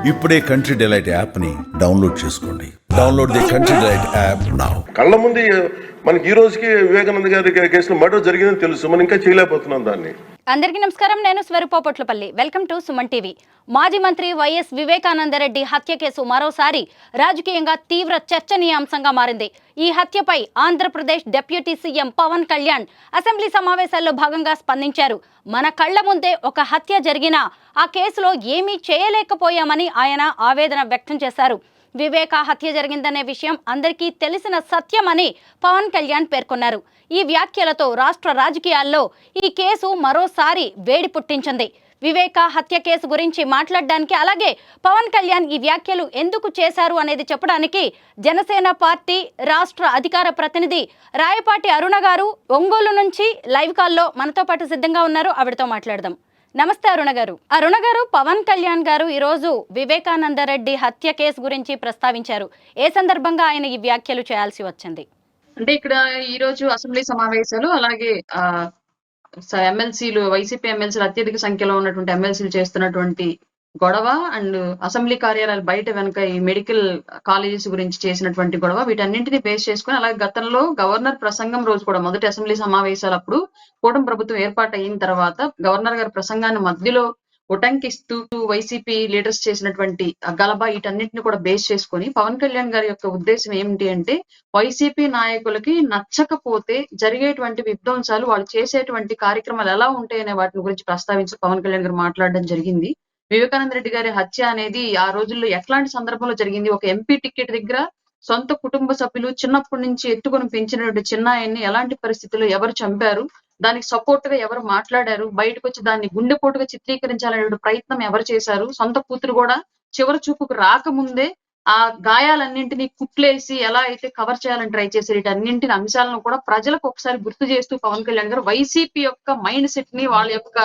ఇప్పుడే country delight యాప్ని download చేసుకోండి. Download the country delight app now. కళ్ళ ముందు మనకి ఈ రోజుకి వివేకానంద గారి కేసులో మర్డర్ జరిగిందని తెలుసు, మనం ఇంకా చేయలేకపోతున్నాం దాన్ని. అందరికీ నమస్కారం. నేను Swaroopa Potlapalli. Welcome to Suman TV. మాజీ మంత్రి వైఎస్ వివేకానందరెడ్డి హత్య కేసు మరోసారి రాజకీయంగా తీవ్ర చర్చనీయాంశంగా మారింది. ఈ హత్యపై Andhra Pradesh deputy CM Pawan Kalyan assembly సమావేశాల్లో భాగంగా స్పందించారు. మన కళ్ల ముందే ఒక హత్య జరిగినా ఆ కేసులో ఏమీ చేయలేకపోయామని ఆయన ఆవేదన వ్యక్తం చేశారు. వివేక హత్య జరిగిందనే విషయం అందరికీ తెలిసిన సత్యమని పవన్ కళ్యాణ్ పేర్కొన్నారు. ఈ వ్యాఖ్యలతో రాష్ట్ర రాజకీయాల్లో ఈ కేసు మరోసారి వేడి పుట్టించింది. వివేక హత్య కేసు గురించి మాట్లాడడానికి, అలాగే పవన్ కళ్యాణ్ ఈ వ్యాఖ్యలు ఎందుకు చేశారు అనేది చెప్పడానికి జనసేన పార్టీ రాష్ట్ర అధికార ప్రతినిధి రాయపాటి అరుణ గారు ఒంగోలు నుంచి లైవ్ కాల్లో మనతో పాటు సిద్ధంగా ఉన్నారు. ఆవిడతో మాట్లాడదాం. నమస్తే అరుణ గారు. అరుణ గారు, పవన్ కళ్యాణ్ గారు ఈరోజు వివేకానందరెడ్డి హత్య కేసు గురించి ప్రస్తావించారు. ఏ సందర్భంగా ఆయన ఈ వ్యాఖ్యలు చేయాల్సి వచ్చింది? అంటే ఇక్కడ ఈ రోజు అసెంబ్లీ సమావేశాలు, అలాగే ఎమ్మెల్సీలు, వైసీపీ ఎమ్మెల్సీలు, అత్యధిక సంఖ్యలో ఉన్నటువంటి ఎమ్మెల్సీలు చేస్తున్నటువంటి గొడవ అండ్ అసెంబ్లీ కార్యాలయాలు బయట వెనక ఈ మెడికల్ కాలేజెస్ గురించి చేసినటువంటి గొడవ, వీటన్నింటినీ బేస్ చేసుకుని, అలాగే గతంలో గవర్నర్ ప్రసంగం రోజు కూడా మొదటి అసెంబ్లీ సమావేశాలప్పుడు కూటమి ప్రభుత్వం ఏర్పాటు అయిన తర్వాత గవర్నర్ గారి ప్రసంగాన్ని మధ్యలో ఉటంకిస్తూ వైసీపీ లీడర్స్ చేసినటువంటి గలబా, వీటన్నిటిని కూడా బేస్ చేసుకొని పవన్ కళ్యాణ్ గారి యొక్క ఉద్దేశం ఏమిటి అంటే, వైసీపీ నాయకులకి నచ్చకపోతే జరిగేటువంటి విధ్వంసాలు, వాళ్ళు చేసేటువంటి కార్యక్రమాలు ఎలా ఉంటాయనే వాటి గురించి ప్రస్తావించి పవన్ కళ్యాణ్ గారు మాట్లాడడం జరిగింది. వివేకానంద రెడ్డి గారి హత్య అనేది ఆ రోజుల్లో ఎట్లాంటి సందర్భంలో జరిగింది? ఒక ఎంపీ టికెట్ దగ్గర సొంత కుటుంబ సభ్యులు చిన్నప్పటి నుంచి ఎత్తుకొని పెంచినటువంటి చిన్నాయన్ని ఎలాంటి పరిస్థితుల్లో ఎవరు చంపారు, దానికి సపోర్ట్ గా ఎవరు మాట్లాడారు, బయటకు వచ్చి దాన్ని గుండెపోటుగా చిత్రీకరించాలనే ప్రయత్నం ఎవరు చేశారు, సొంత కూతురు కూడా చివరి చూపుకు రాకముందే ఆ గాయాలన్నింటినీ కుట్లేసి ఎలా అయితే కవర్ చేయాలని ట్రై చేశారు, వీటన్నింటిని అంశాలను కూడా ప్రజలకు ఒకసారి గుర్తు చేస్తూ పవన్ కళ్యాణ్ గారు వైసీపీ యొక్క మైండ్ సెట్ ని, వాళ్ళ యొక్క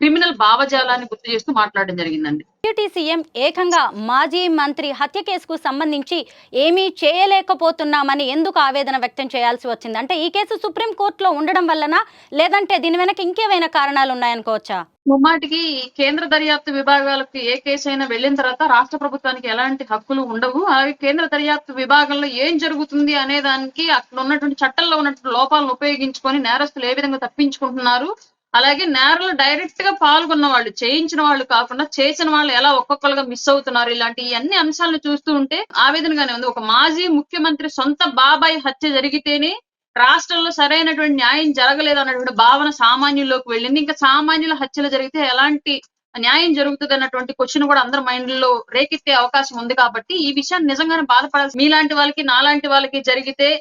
క్రిమినల్ భావజాలాన్ని గుర్తు చేస్తూ మాట్లాడడం జరిగిందండి. డిప్యూటీ సీఎం ఏకంగా మాజీ మంత్రి హత్య కేసుకు సంబంధించి ఏమీ చేయలేకపోతున్నామని ఎందుకు ఆవేదన వ్యక్తం చేయాల్సి వచ్చింది? అంటే ఈ కేసు సుప్రీం కోర్టులో ఉండడం వల్లనా, లేదంటే దీని వెనక ఇంకేమైనా కారణాలు ఉన్నాయనుకోవచ్చా? ముమ్మాటికి కేంద్ర దర్యాప్తు విభాగాలకు ఏ కేసు అయినా వెళ్ళిన తర్వాత రాష్ట్ర ప్రభుత్వానికి ఎలాంటి హక్కులు ఉండవు. అలాగే కేంద్ర దర్యాప్తు విభాగంలో ఏం జరుగుతుంది అనే దానికి అక్కడ ఉన్నటువంటి చట్టంలో ఉన్నటువంటి లోపాలను ఉపయోగించుకొని నేరస్తులు ఏ విధంగా తప్పించుకుంటున్నారు, అలాగే నేరాలు డైరెక్ట్ గా పాల్గొన్న వాళ్ళు, చేయించిన వాళ్ళు కాకుండా చేసిన వాళ్ళు ఎలా ఒక్కొక్కరుగా మిస్ అవుతున్నారు, ఇలాంటి అన్ని అంశాలను చూస్తూ ఉంటే ఆవేదనగానే ఉంది. ఒక మాజీ ముఖ్యమంత్రి సొంత బాబాయ్ హత్య జరిగితేనే రాష్ట్రంలో సరైనటువంటి న్యాయం జరగలేదు అన్నటువంటి భావన సామాన్యుల్లోకి వెళ్ళింది. ఇంకా సామాన్యుల హత్యలు జరిగితే ఎలాంటి న్యాయం జరుగుతుంది అన్నటువంటి క్వశ్చన్ కూడా అందరి మైండ్ లో రేకెత్తే అవకాశం ఉంది. కాబట్టి ఈ విషయాన్ని నిజంగానే బాధపడాల్సి, మీలాంటి వాళ్ళకి నాలాంటి వాళ్ళకి జరిగితే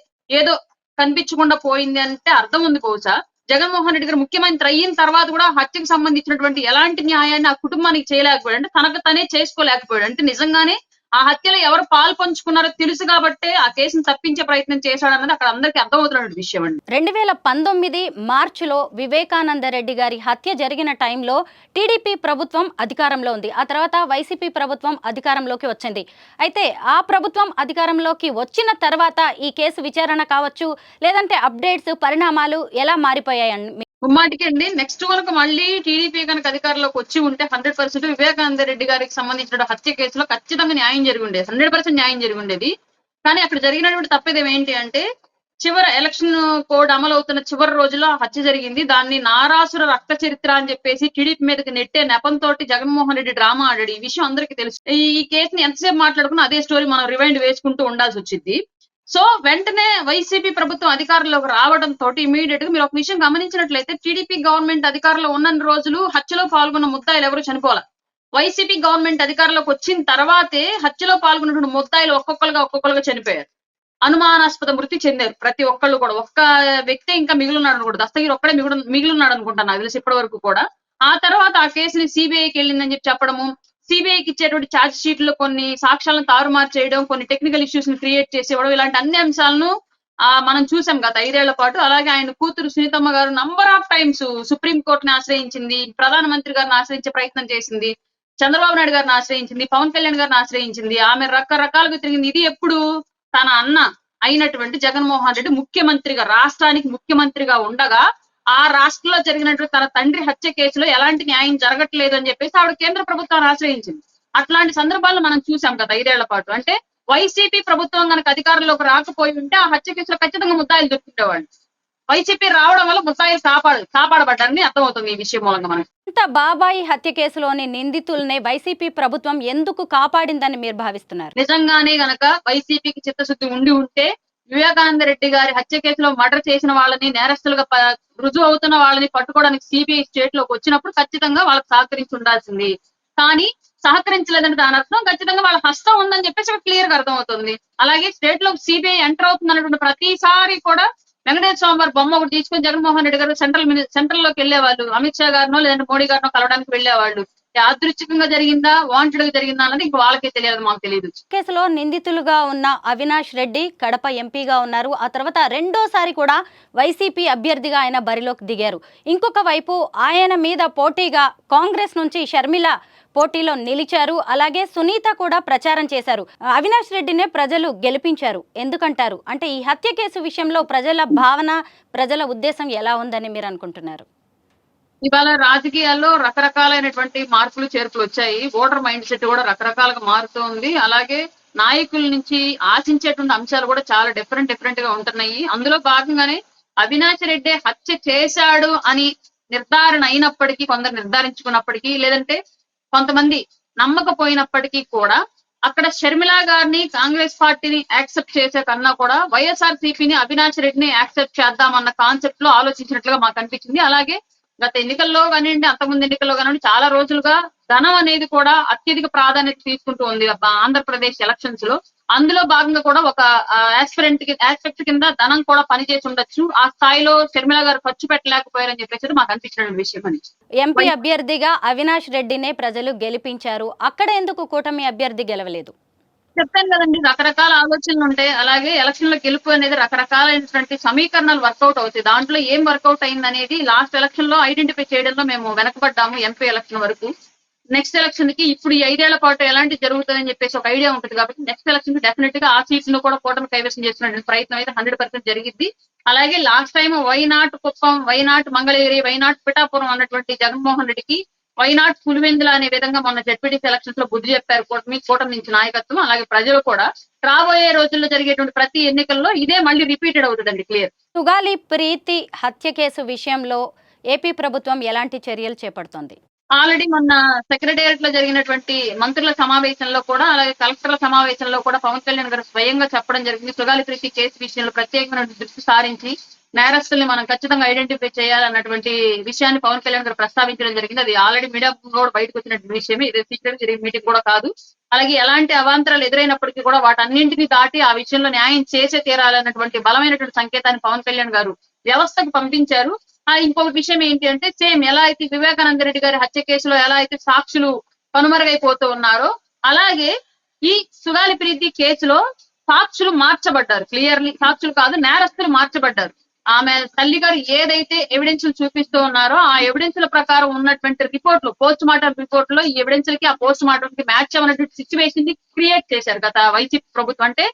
ఏదో కనిపించకుండా పోయింది అంటే అర్థం ఉంది. బహుశా జగన్మోహన్ రెడ్డి గారు ముఖ్యమంత్రి అయిన తర్వాత కూడా హత్యకు సంబంధించినటువంటి ఎలాంటి న్యాయాన్ని ఆ కుటుంబానికి చేయలేకపోయాడు, అంటే తనకు తనే చేసుకోలేకపోయాడు. అంటే నిజంగానే ఆ హత్యలో ఎవరు పాలు పంచుకున్నారో తెలుసు కాబట్టే ఆ కేసును తప్పించే ప్రయత్నం చేశాడన్నది అక్కడ అందరికీ అర్థమవుతున్న విషయం అండి. 2019 మార్చిలో వివేకానందరెడ్డి గారి హత్య జరిగిన టైంలో టీడీపీ ప్రభుత్వం అధికారంలో ఉంది. ఆ తర్వాత వైసీపీ ప్రభుత్వం అధికారంలోకి వచ్చింది. అయితే ఆ ప్రభుత్వం అధికారంలోకి వచ్చిన తర్వాత ఈ కేసు విచారణ కావచ్చు, లేదంటే అప్డేట్స్, పరిణామాలు ఎలా మారిపోయాయండి? ముమ్మాటికి అండి, నెక్స్ట్ కనుక మళ్ళీ టీడీపీ కనుక అధికారంలోకి వచ్చి ఉంటే 100% వివేకానంద రెడ్డి గారికి సంబంధించిన హత్య కేసులో ఖచ్చితంగా న్యాయం జరిగి ఉండేది, 100% న్యాయం జరిగి ఉండేది. కానీ అక్కడ జరిగినటువంటి తప్పేదేం ఏంటి అంటే, చివరి ఎలక్షన్ కోడ్ అమలు అవుతున్న చివరి రోజుల్లో హత్య జరిగింది. దాన్ని నారాసుర రక్త చరిత్ర అని చెప్పేసి టీడీపీ మీదకి నెట్టే నెపంతో జగన్మోహన్ రెడ్డి డ్రామా ఆడాడు. ఈ విషయం అందరికీ తెలుసు. ఈ కేసుని ఎంతసేపు మాట్లాడుకున్నా అదే స్టోరీ మనం రివైండ్ వేసుకుంటూ ఉండాల్సి వచ్చింది. సో వెంటనే వైసీపీ ప్రభుత్వం అధికారంలోకి రావడంతో ఇమీడియట్ గా మీరు ఒక విషయం గమనించినట్లయితే, టీడీపీ గవర్నమెంట్ అధికారంలో ఉన్న రోజులు హత్యలో పాల్గొన్న ముద్దాయిలు ఎవరు చనిపోలే. వైసీపీ గవర్నమెంట్ అధికారంలోకి వచ్చిన తర్వాతే హత్యలో పాల్గొన్నటువంటి ముద్దాయిలు ఒక్కొక్కరుగా చనిపోయారు, అనుమానాస్పద మృతి చెందారు ప్రతి ఒక్కళ్ళు కూడా. ఒక్క వ్యక్తి ఇంకా మిగిలిన్నాడు అనుకుంటా, దస్తగిరి ఒక్కడే మిగిలిన్నాడు అనుకుంటాను నాకు తెలిసి ఇప్పటి వరకు కూడా. ఆ తర్వాత ఆ కేసుని సిబిఐకి వెళ్ళిందని చెప్పడము, సిబిఐకి ఇచ్చేటువంటి ఛార్జ్ షీట్ లో కొన్ని సాక్ష్యాలను తారుమారు చేయడం, కొన్ని టెక్నికల్ ఇష్యూస్ ని క్రియేట్ చేసేవడం, ఇలాంటి అన్ని అంశాలను మనం చూసాం గత 5 ఏళ్ల పాటు. అలాగే ఆయన కూతురు సునీతమ్మ గారు నంబర్ ఆఫ్ టైమ్స్ సుప్రీం కోర్టుని ఆశ్రయించింది, ప్రధానమంత్రి గారిని ఆశ్రయించే ప్రయత్నం చేసింది, చంద్రబాబు నాయుడు గారిని ఆశ్రయించింది, పవన్ కళ్యాణ్ గారిని ఆశ్రయించింది. ఆమె రకరకాలుగా తిరిగింది. ఇది ఎప్పుడు తన అన్న అయినటువంటి జగన్మోహన్ రెడ్డి ముఖ్యమంత్రిగా, రాష్ట్రానికి ముఖ్యమంత్రిగా ఉండగా ఆ రాష్ట్రంలో జరిగినటువంటి తన తండ్రి హత్య కేసులో ఎలాంటి న్యాయం జరగట్లేదు అని చెప్పేసి ఆవిడ కేంద్ర ప్రభుత్వాన్ని ఆశ్రయించింది. అట్లాంటి సందర్భాల్లో మనం చూసాం గత 5 ఏళ్ల పాటు. అంటే వైసీపీ ప్రభుత్వం గనక అధికారంలోకి రాకపోయి ఉంటే ఆ హత్య కేసులో ఖచ్చితంగా ముద్దాయిలు దొరుకుతుండేవాళ్ళు. వైసీపీ రావడం వల్ల ముద్దాయిలు కాపాడబడ్డారని అర్థమవుతుంది ఈ విషయం మూలంగా మనకి. ఇంత బాబాయి హత్య కేసులోని నిందితుల్ని వైసీపీ ప్రభుత్వం ఎందుకు కాపాడిందని మీరు భావిస్తున్నారు? నిజంగానే గనక వైసీపీకి చిత్తశుద్ధి ఉండి ఉంటే వివేకానంద రెడ్డి గారి హత్య కేసులో మర్డర్ చేసిన వాళ్ళని, నేరస్తులుగా రుజువు అవుతున్న వాళ్ళని పట్టుకోవడానికి సిబిఐ స్టేట్ లోకి వచ్చినప్పుడు ఖచ్చితంగా వాళ్ళకి సహకరించి ఉండాల్సింది. కానీ సహకరించలేదని దాని అర్థం ఖచ్చితంగా వాళ్ళ హస్తం ఉందని చెప్పేసి క్లియర్ గా అర్థమవుతుంది. అలాగే స్టేట్ లో సిబిఐ ఎంటర్ అవుతుంది అన్నటువంటి ప్రతిసారి కూడా వెంకటేశ్వర స్వామి వారి బొమ్మ ఒకటి తీసుకొని జగన్మోహన్ రెడ్డి గారు సెంట్రల్ లోకి వెళ్లేవాళ్ళు. అమిత్ షా గారినో లేదంటే మోడీ గారినో కలవడానికి వెళ్లేవాళ్ళు. యాదృచ్ఛికంగా జరిగిందా, వాంటెడ్ గా జరిగిందా అన్నది ఇంక వాళ్ళకే తెలియదు, మాకు తెలియదు. కేసులో నిందితులుగా ఉన్న అవినాష్ రెడ్డి కడప ఎంపీగా ఉన్నారు. ఆ తర్వాత రెండోసారి కూడా వైసీపీ అభ్యర్థిగా ఆయన బరిలోకి దిగారు. ఇంకొక వైపు ఆయన మీద పోటీగా కాంగ్రెస్ నుంచి షర్మిల పోటీలో నిలిచారు. అలాగే సునీత కూడా ప్రచారం చేశారు. అవినాష్ రెడ్డినే ప్రజలు గెలిపించారు ఎందుకంటారు? అంటే ఈ హత్య కేసు విషయంలో ప్రజల భావన, ప్రజల ఉద్దేశం ఎలా ఉందని మీరు అనుకుంటున్నారు? ఇవాళ రాజకీయాల్లో రకరకాలైనటువంటి మార్పులు చేర్పులు వచ్చాయి. ఓటర్ మైండ్ సెట్ కూడా రకరకాలుగా మారుతూ ఉంది. అలాగే నాయకుల నుంచి ఆశించేటువంటి అంశాలు కూడా చాలా డిఫరెంట్ గా ఉంటున్నాయి. అందులో భాగంగానే అవినాష్ రెడ్డి హత్య చేశాడు అని నిర్ధారణ అయినప్పటికీ, కొందరు నిర్ధారించుకున్నప్పటికీ, లేదంటే కొంతమంది నమ్మకపోయినప్పటికీ కూడా అక్కడ షర్మిల గారిని, కాంగ్రెస్ పార్టీని యాక్సెప్ట్ చేసే కన్నా కూడా వైఎస్ఆర్ సిపిని, అవినాష్ రెడ్డిని యాక్సెప్ట్ చేద్దామన్న కాన్సెప్ట్ లో ఆలోచించినట్లుగా మాకు అనిపించింది. అలాగే గత ఎన్నికల్లో కానివ్వండి, అంతకుముందు ఎన్నికల్లో కానివ్వండి, చాలా రోజులుగా ధనం అనేది కూడా అత్యధిక ప్రాధాన్యత తీసుకుంటూ ఉంది ఆంధ్రప్రదేశ్ ఎలక్షన్స్ లో. అందులో భాగంగా కూడా ఒక ఆస్పెక్ట్ కింద ధనం కూడా పనిచేసి ఉండొచ్చు. ఆ స్థాయిలో షర్మిల గారు ఖర్చు పెట్టలేకపోయారని చెప్పేసి మాకు అనిపించిన విషయం అని. ఎంపీ అభ్యర్థిగా అవినాష్ రెడ్డినే ప్రజలు గెలిపించారు. అక్కడ ఎందుకు కూటమి అభ్యర్థి గెలవలేదు? చెప్పాను కదండి, రకరకాల ఆలోచనలు ఉంటాయి. అలాగే ఎలక్షన్ లో గెలుపు అనేది రకరకాలైనటువంటి సమీకరణాలు వర్కౌట్ అవుతాయి. దాంట్లో ఏం వర్కౌట్ అయింది అనేది లాస్ట్ ఎలక్షన్ లో ఐడెంటిఫై చేయడంలో మేము వెనకబడ్డాము. ఎంపీ ఎలక్షన్ వరకు, నెక్స్ట్ ఎలక్షన్ కి ఇప్పుడు ఈ 5 ఏళ్ల పాటు ఎలాంటి జరుగుతుందని చెప్పేసి ఒక ఐడియా ఉంటుంది. కాబట్టి నెక్స్ట్ ఎలక్షన్ కి డెఫినెట్ గా ఆ సీట్స్ ను కూడా కూటమి కైవసం చేస్తున్న ప్రయత్నం అయితే 100% జరిగింది. అలాగే last time why not Kuppam, why not Mangalagiri, why not Pithapuram అన్నటువంటి జగన్మోహన్ రెడ్డికి వైనాట్ పులివెందుల అనే విధంగా మొన్న జెడ్పీటీసీ ఎలక్షన్స్ లో బుద్ధి చెప్పారు కూటమి నుంచి నాయకత్వం. అలాగే ప్రజలు కూడా రాబోయే రోజుల్లో జరిగేటువంటి ప్రతి ఎన్నికల్లో ఇదే మళ్ళీ రిపీటెడ్ అవుతుందండి. క్లియర్. సుగాలి ప్రీతి హత్య కేసు విషయంలో ఏపీ ప్రభుత్వం ఎలాంటి చర్యలు చేపడుతోంది? ఆల్రెడీ మొన్న సెక్రటేరియట్ లో జరిగినటువంటి మంత్రుల సమావేశంలో కూడా, అలాగే కలెక్టర్ల సమావేశంలో కూడా పవన్ కళ్యాణ్ గారు స్వయంగా చెప్పడం జరిగింది. సుగాలి ప్రీతి కేసు విషయంలో ప్రత్యేకమైన దృష్టి సారించి నేరస్తుల్ని మనం ఖచ్చితంగా ఐడెంటిఫై చేయాలన్నటువంటి విషయాన్ని పవన్ కళ్యాణ్ గారు ప్రస్తావించడం జరిగింది. అది ఆల్రెడీ మీడియా కూడా బయటకు వచ్చినటువంటి విషయమే, ఇది సీక్రెట్ జరిగిన మీటింగ్ కూడా కాదు. అలాగే ఎలాంటి అవాంతరాలు ఎదురైనప్పటికీ కూడా వాటన్నింటినీ దాటి ఆ విషయంలో న్యాయం చేసే తీరాలన్నటువంటి బలమైనటువంటి సంకేతాన్ని పవన్ కళ్యాణ్ గారు వ్యవస్థకు పంపించారు. ఇంకొక విషయం ఏంటి అంటే, సేమ్ ఎలా అయితే వివేకానంద రెడ్డి గారి హత్య కేసులో ఎలా అయితే సాక్షులు కనుమరుగైపోతూ ఉన్నారో, అలాగే ఈ సుగాలి ప్రీతి కేసులో సాక్షులు మార్చబడ్డారు. క్లియర్లీ సాక్షులు కాదు, నేరస్తులు మార్చబడ్డారు. ఆమె తల్లి గారు ఏదైతే ఎవిడెన్స్ చూపిస్తూ ఉన్నారో ఆ ఎవిడెన్స్ ప్రకారం ఉన్నటువంటి రిపోర్ట్లు, పోస్ట్ మార్టం రిపోర్ట్ లో ఈ ఎవిడెన్స్ కి ఆ పోస్ట్ మార్టం కి మ్యాచ్ అవ్వనటువంటి సిచ్యువేషన్ ని క్రియేట్ చేశారు గత వైసీపీ ప్రభుత్వం. అంటే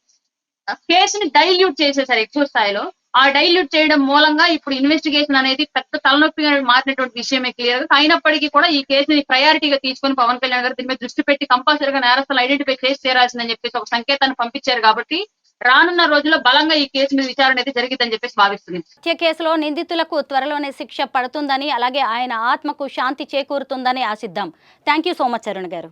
కేసుని డైల్యూట్ చేసేసారు ఎక్కువ స్థాయిలో. ఆ డైల్యూట్ చేయడం మూలంగా ఇప్పుడు ఇన్వెస్టిగేషన్ అనేది పెద్ద తలనొప్పిగా మారినటువంటి విషయమే క్లియర్ గా. అయినప్పటికీ కూడా ఈ కేసుని ప్రయారిటీగా తీసుకుని పవన్ కళ్యాణ్ గారు దీని మీద దృష్టి పెట్టి కంపల్సరీగా నేరస్తులు ఐడెంటిఫై చేసి తీరాల్సిందని చెప్పేసి ఒక సంకేతాన్ని పంపించారు. కాబట్టి రానున్న రోజుల్లో బలంగా ఈ కేసు మీద విచారణ అయితే జరిగిద్దని చెప్పేసి భావిస్తుంది. హత్య కేసులో నిందితులకు త్వరలోనే శిక్ష పడుతుందని, అలాగే ఆయన ఆత్మకు శాంతి చేకూరుతుందని ఆశిద్దాం. Thank you so much Arun గారు.